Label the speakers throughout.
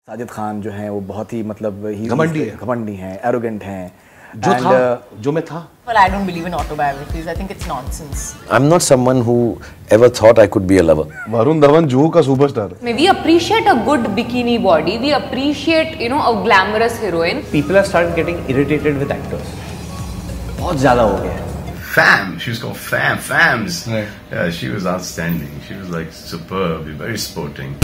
Speaker 1: साजिद खान जो हैं वो बहुत ही मतलब
Speaker 2: घमंडी
Speaker 1: हैं, एरोगेंट हैं
Speaker 2: जो मैं था.
Speaker 3: Well, I don't believe in autobiographies. I think it's nonsense.
Speaker 4: I'm not someone who ever thought I could be a lover.
Speaker 5: Varun Dhawan Juhu का superstar.
Speaker 6: We appreciate a good bikini body. We appreciate, you know, a glamorous heroine.
Speaker 7: People have started getting irritated with actors.
Speaker 1: बहुत ज़्यादा हो गया.
Speaker 8: Fam, she was called Fams.
Speaker 5: Right.
Speaker 8: Yeah, she was outstanding. She was like superb, very sporting.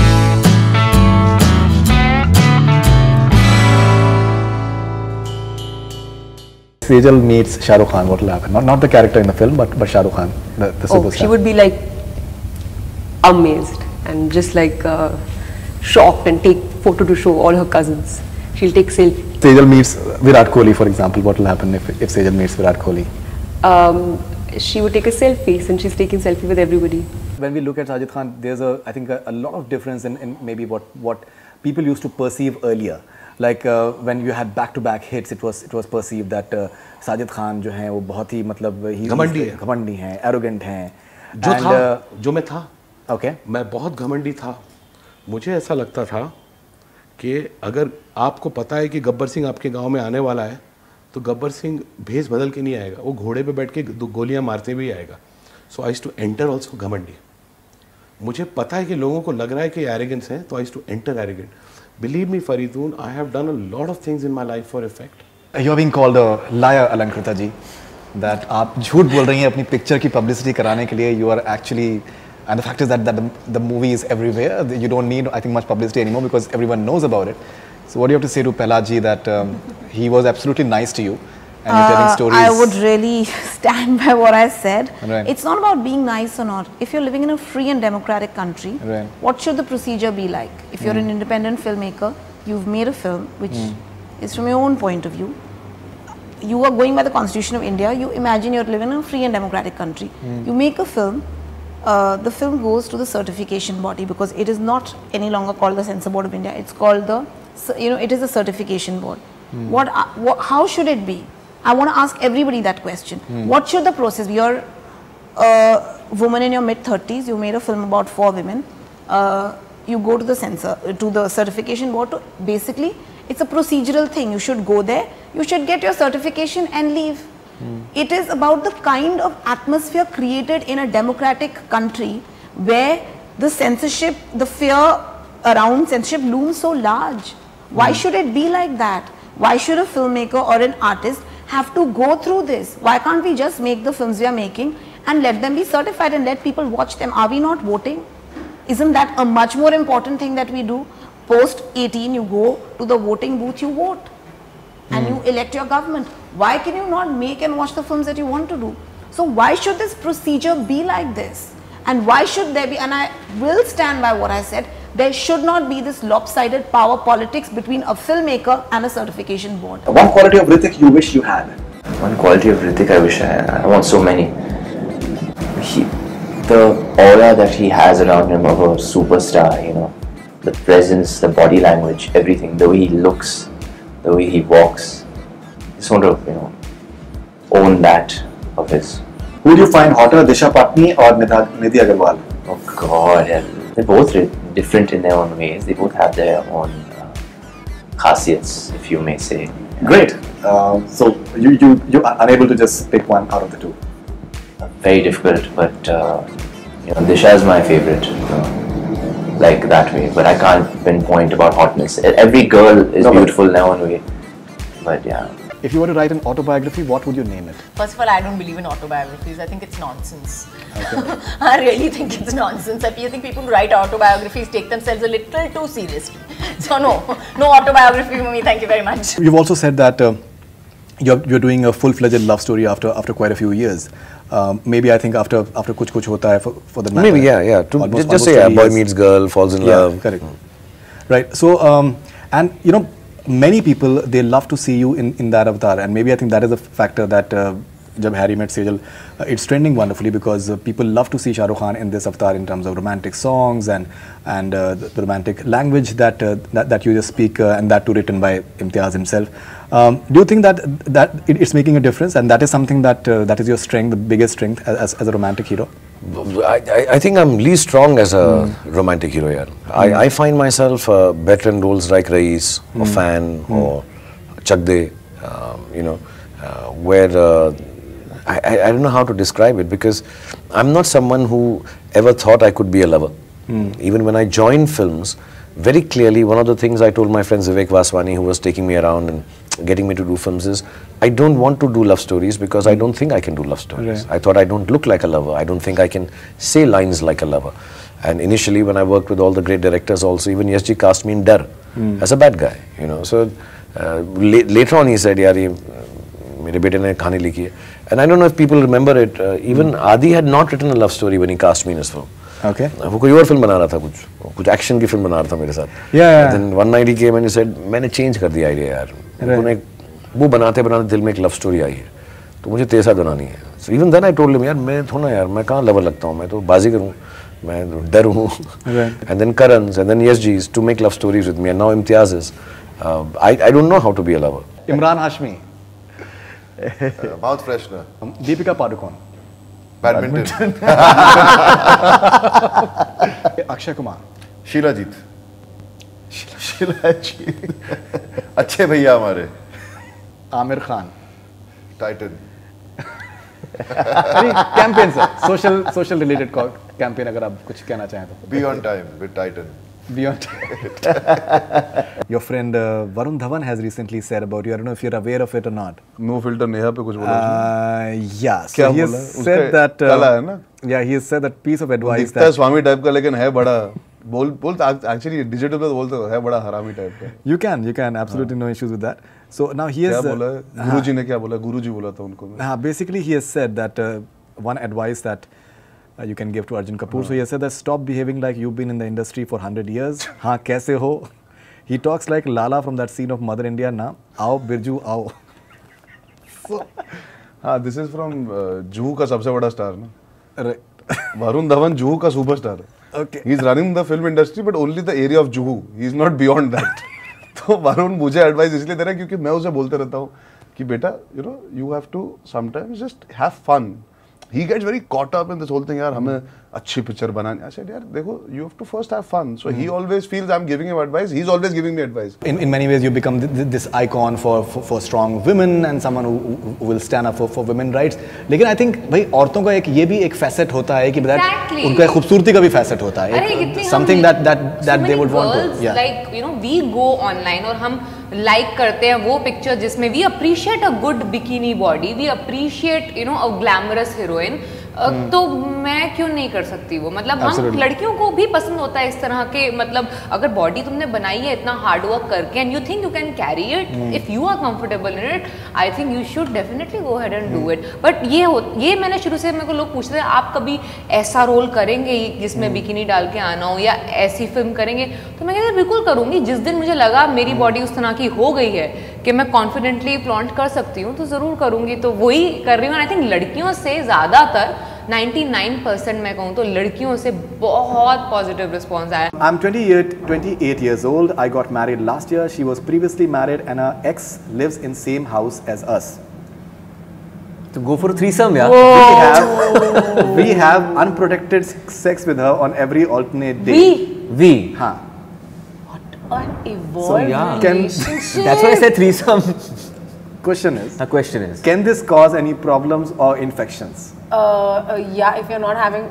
Speaker 1: Kajol meets Shah Rukh Khan, what will happen? Not the character in the film, but Shah Rukh Khan, the superstar.
Speaker 6: She would be like amazed and just like shocked and take photo to show all her cousins. She'll take selfie.
Speaker 1: Kajol meets Virat Kohli, for example. What will happen if Kajol meets Virat Kohli?
Speaker 6: She would take a selfie since she's taking selfie with everybody.
Speaker 1: When we look at Sajid Khan, there's I think a lot of difference in maybe what people used to perceive earlier. Like when you had back-to-back hits, it was perceived that Sajid Khan जो हैं वो बहुत ही मतलब घमंडी हैं, arrogant हैं.
Speaker 2: जो मैं था.
Speaker 1: Okay.
Speaker 2: मैं बहुत घमंडी था. मुझे ऐसा लगता था कि अगर आपको पता है कि गब्बर सिंह आपके गांव में आने वाला है, तो गब्बर सिंह भेष बदल के नहीं आएगा. वो घोड़े पे बैठ के गोलियां मारते भी आएगा. So I used to enter also घमंडी. मुझे पता है कि लोगों को लग रहा है कि arrogance है, तो I used to enter arrogant. Believe me, Faridun, I have done a lot of things in my life for effect.
Speaker 1: You are being called a liar, Alankrita ji. That आप झूठ बोल रही हैं अपनी पिक्चर की publicity कराने के लिए. You are actually, and the fact is that the movie is everywhere. You don't need, I think, much publicity anymore because everyone knows about it. So what do you have to say to Pehlad ji that he was absolutely nice to you and you're telling stories?
Speaker 9: I would really stand by what I said.
Speaker 1: Right.
Speaker 9: It's not about being nice or not. If you're living in a free and democratic country,
Speaker 1: right,
Speaker 9: what should the procedure be like? If you're an independent filmmaker, you've made a film which is from your own point of view. You are going by the Constitution of India. You imagine you're living in a free and democratic country. You make a film. The film goes to the certification body because it is not any longer called the Censor Board of India. It's called the, it is a certification board. How should it be? I want to ask everybody that question. What should the process be? You're a woman in your mid-30s, you made a film about 4 women. You go to the censor, to the certification board. Basically, it's a procedural thing. You should go there, you should get your certification and leave. It is about the kind of atmosphere created in a democratic country where the censorship, the fear around censorship looms so large. Why should it be like that? Why should a filmmaker or an artist have to go through this? Why can't we just make the films we are making and let them be certified and let people watch them? Are we not voting? Isn't that a much more important thing that we do? Post 18, you go to the voting booth, you vote and you elect your government. Why can you not make and watch the films that you want to do? So why should this procedure be like this? And why should there be, and I will stand by what I said, there should not be this lopsided power politics between a filmmaker and a certification board.
Speaker 1: One quality of Hrithik you wish you had?
Speaker 10: One quality of Hrithik I wish I want so many. The aura that he has around him of a superstar, you know, the presence, the body language, everything, the way he looks, the way he walks. Just want to, you know, own that of his.
Speaker 1: Who do you find hotter, Disha Patni or Nidhi Agarwal?
Speaker 10: Oh God, yeah. They're both different in their own ways. They both have their own khasiyats, if you may say. Yeah.
Speaker 1: Great. So you are unable to just pick one out of the two.
Speaker 10: Very difficult, but you know, Disha is my favorite. Like that way, but I can't pinpoint about hotness. Every girl is beautiful in their own way. But yeah.
Speaker 1: If you were to write an autobiography, what would you name it?
Speaker 3: First of all, I don't believe in autobiographies. I think it's nonsense.
Speaker 1: Okay.
Speaker 3: I really think it's nonsense. I think people who write autobiographies take themselves a little too seriously. So no autobiography for me. Thank you very much.
Speaker 1: You've also said that you're doing a full-fledged love story after quite a few years. Maybe I think after Kuch Kuch Hota Hai for the
Speaker 4: maybe yeah. Just say boy meets girl, falls in love.
Speaker 1: Correct. Right. So and you know, many people, they love to see you in that avatar, and maybe I think that is a factor that जब Harry Met Sejal, it's trending wonderfully because people love to see Shah Rukh Khan in this avatar in terms of romantic songs and the romantic language that you just speak and that too written by Imtiaz himself. Do you think that it's making a difference and that is something that is your strength, the biggest strength as a romantic hero?
Speaker 4: I think I'm least strong as a romantic hero here. I find myself better in roles like Rais or Fan or Chak De, you know, where I don't know how to describe it because I'm not someone who ever thought I could be a lover. Even when I joined films, very clearly one of the things I told my friend Vivek Vaswani, who was taking me around and getting me to do films, is I don't want to do love stories because I don't think I can do love stories. I thought I don't look like a lover. I don't think I can say lines like a lover. And initially when I worked with all the great directors also, even SG cast me in Dar as a bad guy, you know. So later on he said, yaar, ye mere bete ne kahani likhi hai. And I don't know if people remember it, even Adi had not written a love story when he cast me in his film.
Speaker 1: Okay.
Speaker 4: वो कोई और film बना रहा था, कुछ action की film बना रहा था मेरे साथ.
Speaker 1: Yeah.
Speaker 4: Then one night he came and he said, मैंने चेंज कर दिया आइडिया यार. वो बनाते बनाते दिल में एक लव स्टोरी आई है, तो मुझे तेरे साथ बनानी है. So even then I told him, यार मैं थोड़ा यार मैं कहाँ लवर लगता हूँ, मैं तो बाजीगर हूँ, मैं डर हूँ. And then Karan's and then ESG's to make love stories with me and now Imtiaz's. I don't know how to be a lover.
Speaker 1: Imran Hashmi.
Speaker 5: Mouth freshener.
Speaker 1: Deepika Padukone.
Speaker 5: Badminton.
Speaker 1: Akshay Kumar.
Speaker 5: Sheila जीत. शीला जीत. अच्छे भैया हमारे.
Speaker 1: Amir Khan.
Speaker 5: Titan.
Speaker 1: Campaign sir, social related campaign अगर आप कुछ कहना चाहें तो.
Speaker 5: Be on time with Titan.
Speaker 1: Beyond. Your friend Varun Dhawan has recently said about you. I don't know if you're aware of it or not.
Speaker 5: No filter Neha पे कुछ बोला.
Speaker 1: Yeah. So he has said that.
Speaker 5: कला है ना?
Speaker 1: Yeah, he has said that piece of advice.
Speaker 5: दिखता है स्वामी type का लेकिन है बड़ा. बोल actually digital पे बोलते हो है बड़ा हरामी टाइप का.
Speaker 1: You can absolutely no issues with that. So now he has.
Speaker 5: क्या बोला? गुरुजी ने क्या बोला? गुरुजी बोला था उनको.
Speaker 1: Basically he has said that one advice that you can give to Arjun Kapoor. So he has said that stop behaving like you've been in the industry for 100 years. हाँ कैसे हो? He talks like Lala from that scene of Mother India. Na, आओ बिरजू आओ.
Speaker 5: So, हाँ, this is from Juhu का सबसे बड़ा star ना. वरुण धवन जुहू का सुपरस्टार है.
Speaker 1: Okay.
Speaker 5: He is running the film industry, but only the area of Juhu. He is not beyond that. तो वरुण मुझे एडवाइस इसलिए दे रहा है क्योंकि मैं उसे बोलते रहता हूँ कि बेटा, you know, you have to sometimes just have fun. He gets very caught up in this whole thing. यार हमें अच्छी पिक्चर बनानी. I said यार देखो, you have to first have fun. So he always feels I'm giving him advice. He's always giving me advice.
Speaker 1: In many ways, you become this icon for strong women and someone who will stand up for women rights. लेकिन I think भाई औरतों का एक ये भी एक facet होता है कि
Speaker 3: Exactly.
Speaker 1: उनका खूबसूरती का भी facet होता है. Something that they would want to. Yeah.
Speaker 11: Like you know, we go online और हम like करते हैं वो picture जिसमें we appreciate a good bikini body, we appreciate you know a glamorous heroine. तो मैं क्यों नहीं कर सकती वो, मतलब हम लड़कियों को भी पसंद होता है इस तरह के, मतलब अगर बॉडी तुमने बनाई है इतना हार्ड वर्क करके and you think you can carry it, if you are comfortable in it, I think you should definitely go ahead and do it. But ये मैंने शुरू से मेरे को लोग पूछते थे आप कभी ऐसा रोल करेंगे जिसमें बिकिनी डाल के आना हो या ऐसी फिल्म करेंगे, तो मैं कहती बिल्कुल करूंगी. जिस दिन मुझे लगा मेरी बॉडी उस तरह की हो गई है कि मैं कॉन्फिडेंटली फ्लॉन्ट कर सकती हूँ तो जरूर करूंगी. तो वही कर रही हूँ. आई थिंक लड़कियों से ज्यादातर 99% मैं कहूँ तो लड़कियों से बहुत पॉजिटिव रिस्पॉन्स आया.
Speaker 1: I'm 28 years old. I got married last year. She was previously married and her ex lives in same house as us.
Speaker 7: To go for a threesome, yeah.
Speaker 1: We have unprotected sex with her on every alternate day.
Speaker 7: We.
Speaker 1: हाँ.
Speaker 3: An evolved relationship.
Speaker 7: That's why I said threesome.
Speaker 1: Question is, can this cause any problems or infections?
Speaker 3: Yeah, if you're not having,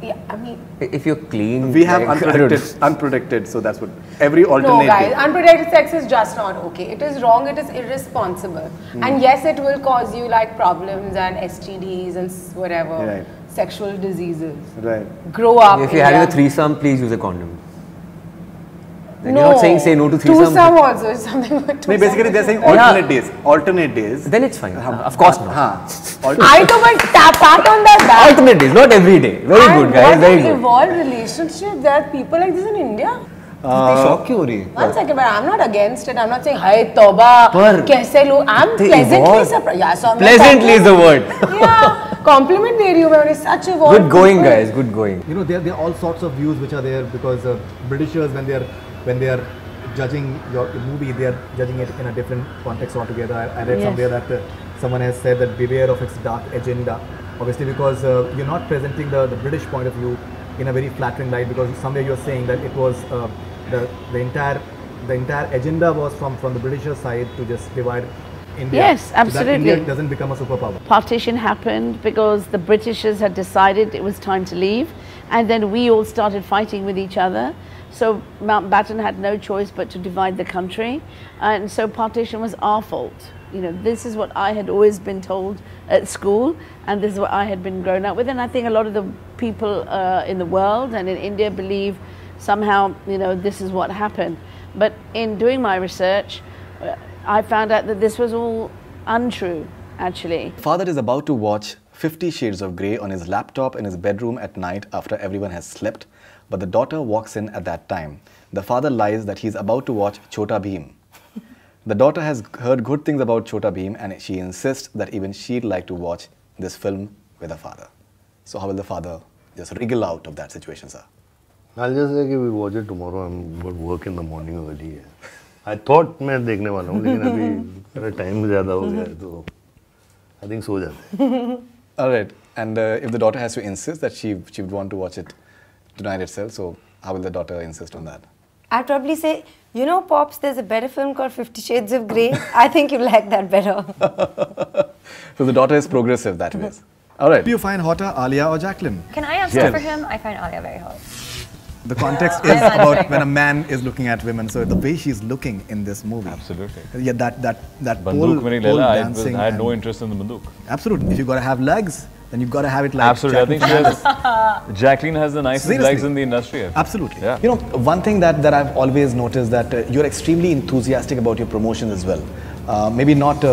Speaker 3: yeah, I mean,
Speaker 7: if you're clean,
Speaker 1: we have unprotected, so that's what every alternate.
Speaker 12: No, guys, unprotected sex is just not okay. It is wrong. It is irresponsible, and yes, it will cause you like problems and STDs and whatever, sexual diseases.
Speaker 1: Right.
Speaker 12: Grow up.
Speaker 7: If you're having a threesome, please use a condom. You're not saying say no to threesome.
Speaker 12: Twosome also is something.
Speaker 1: No, basically they're saying alternate days. Alternate days.
Speaker 7: Then it's fine. Of course not.
Speaker 12: I know, but pat on that back.
Speaker 7: Alternate days, not every day. Very good, guys. Very good.
Speaker 12: Evolved relationship. There are people like this in India.
Speaker 7: Shock क्यों हो रही है?
Speaker 12: One second, but I'm not against it. I'm not saying, "Hey, Toba, कैसे लोग?" I'm pleasantly surprised. Yeah, so
Speaker 7: pleasantly is the word.
Speaker 12: Yeah, compliment दे रही हूँ मैं उन्हें. Such a word.
Speaker 7: Good going, guys. Good going.
Speaker 1: You know, there are all sorts of views which are there because Britishers, when they are judging your movie, they are judging it in a different context altogether. I read somewhere that someone has said that beware of its dark agenda. Obviously, because you're not presenting the British point of view in a very flattering light, because somewhere you're saying that it was the entire agenda was from the British side to just divide India.
Speaker 13: Yes, absolutely.
Speaker 1: So that India doesn't become a superpower.
Speaker 13: Partition happened because the Britishers had decided it was time to leave, and then we all started fighting with each other. So Mountbatten had no choice but to divide the country, and so partition was our fault. You know, this is what I had always been told at school, and this is what I had been grown up with, and I think a lot of the people in the world and in India believe somehow, you know, this is what happened. But in doing my research, I found out that this was all untrue, actually.
Speaker 1: Father is about to watch 50 Shades of Grey on his laptop in his bedroom at night after everyone has slept, but the daughter walks in at that time. The father lies that he's about to watch Chota Bheem. The daughter has heard good things about Chota Bheem and she insists that even she'd like to watch this film with her father. So how will the father just wriggle out of that situation, sir?
Speaker 5: I'll just say we watch it tomorrow. I'm going to work in the morning early. I thought मैं देखने वाला हूँ, लेकिन अभी मेरा time ज़्यादा हो गया है, तो I think सो जाते हैं.
Speaker 1: All right. And if the daughter has to insist that she would want to watch it tonight itself, so how will the daughter insist on that?
Speaker 14: I'd probably say, you know, Pops, there's a better film called 50 Shades of Grey. I think you like that better.
Speaker 1: So the daughter is progressive that way. All right. Do you find hotter, Alia or Jacqueline?
Speaker 15: Can I answer for him? I find Alia very hot.
Speaker 1: The context is about when a man is looking at women. So the way she's looking in this movie.
Speaker 16: Absolutely.
Speaker 1: Yeah, that
Speaker 16: Bandook
Speaker 1: pole dancing.
Speaker 16: I had no interest in the bandook.
Speaker 1: Absolutely. If you got to have legs, then you've got to have it like
Speaker 16: absolutely. I think she has, Jacqueline has the nicest legs in the industry.
Speaker 1: Absolutely.
Speaker 16: Yeah.
Speaker 1: You know, one thing that I've always noticed that you're extremely enthusiastic about your promotions as well. Maybe not.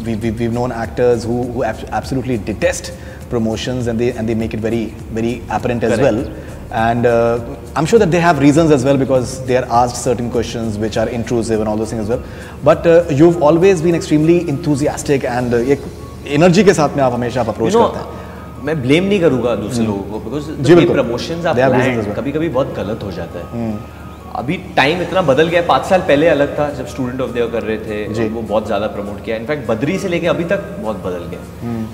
Speaker 1: We've known actors who absolutely detest promotions and they make it very apparent as well. And I'm sure that they have reasons as well because they are asked certain questions which are intrusive and all those things as well. But you've always been extremely enthusiastic and energy के साथ में आप हमेशा आप approach करते हैं.
Speaker 17: मैं blame नहीं करूंगा दूसरे लोगों को बिकॉज प्रमोशंस आप कभी कभी बहुत गलत हो जाता है. अभी टाइम इतना बदल गया है. 5 साल पहले अलग था जब स्टूडेंट ऑफ द ईयर कर रहे थे, वो बहुत ज्यादा प्रमोट किया. इनफैक्ट बद्री से लेके अभी तक बहुत बदल गया.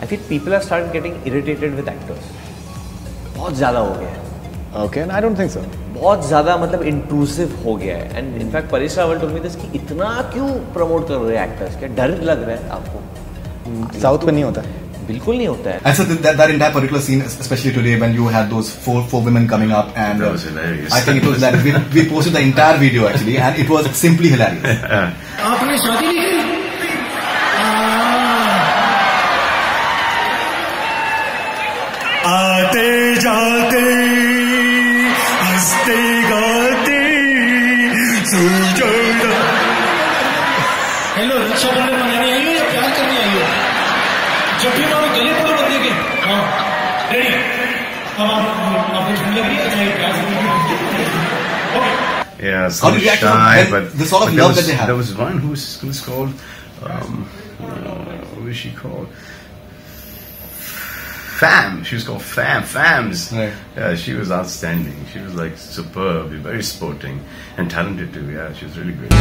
Speaker 17: I think people are start getting irritated with actors. बहुत ज्यादा हो गया है.
Speaker 1: Okay, I don't think so.
Speaker 17: बहुत ज्यादा मतलब इंट्रूसिव हो गया है. And in fact Paresh Rawal told me this कि इतना क्यों प्रमोट कर रहे हैं एक्टर्स. क्या डर लग रहा है आपको?
Speaker 1: साउथ में नहीं होता
Speaker 17: बिल्कुल नहीं होता है.
Speaker 1: And so that entire particular scene, especially today when you had those four women coming up and
Speaker 8: that was hilarious.
Speaker 1: I think it was that we posted the entire video actually and it was simply hilarious.
Speaker 18: आपने शादी नहीं की? आते जाते हंसते गाते hello Rakshabandhan मनाने आई हो या प्यार करने आई हो? जब भी मानो गले पड़ो बंदे के. हाँ रेडी. अब आपको ठंड लग रही है? अच्छा प्यार से.
Speaker 8: Yeah, so shy, but the sort of love that they have. There was one who's called what was she called? Fam. She was called Fams. Right. Yeah, she was outstanding. She was like superb, very sporting and talented too. Yeah, she was really great.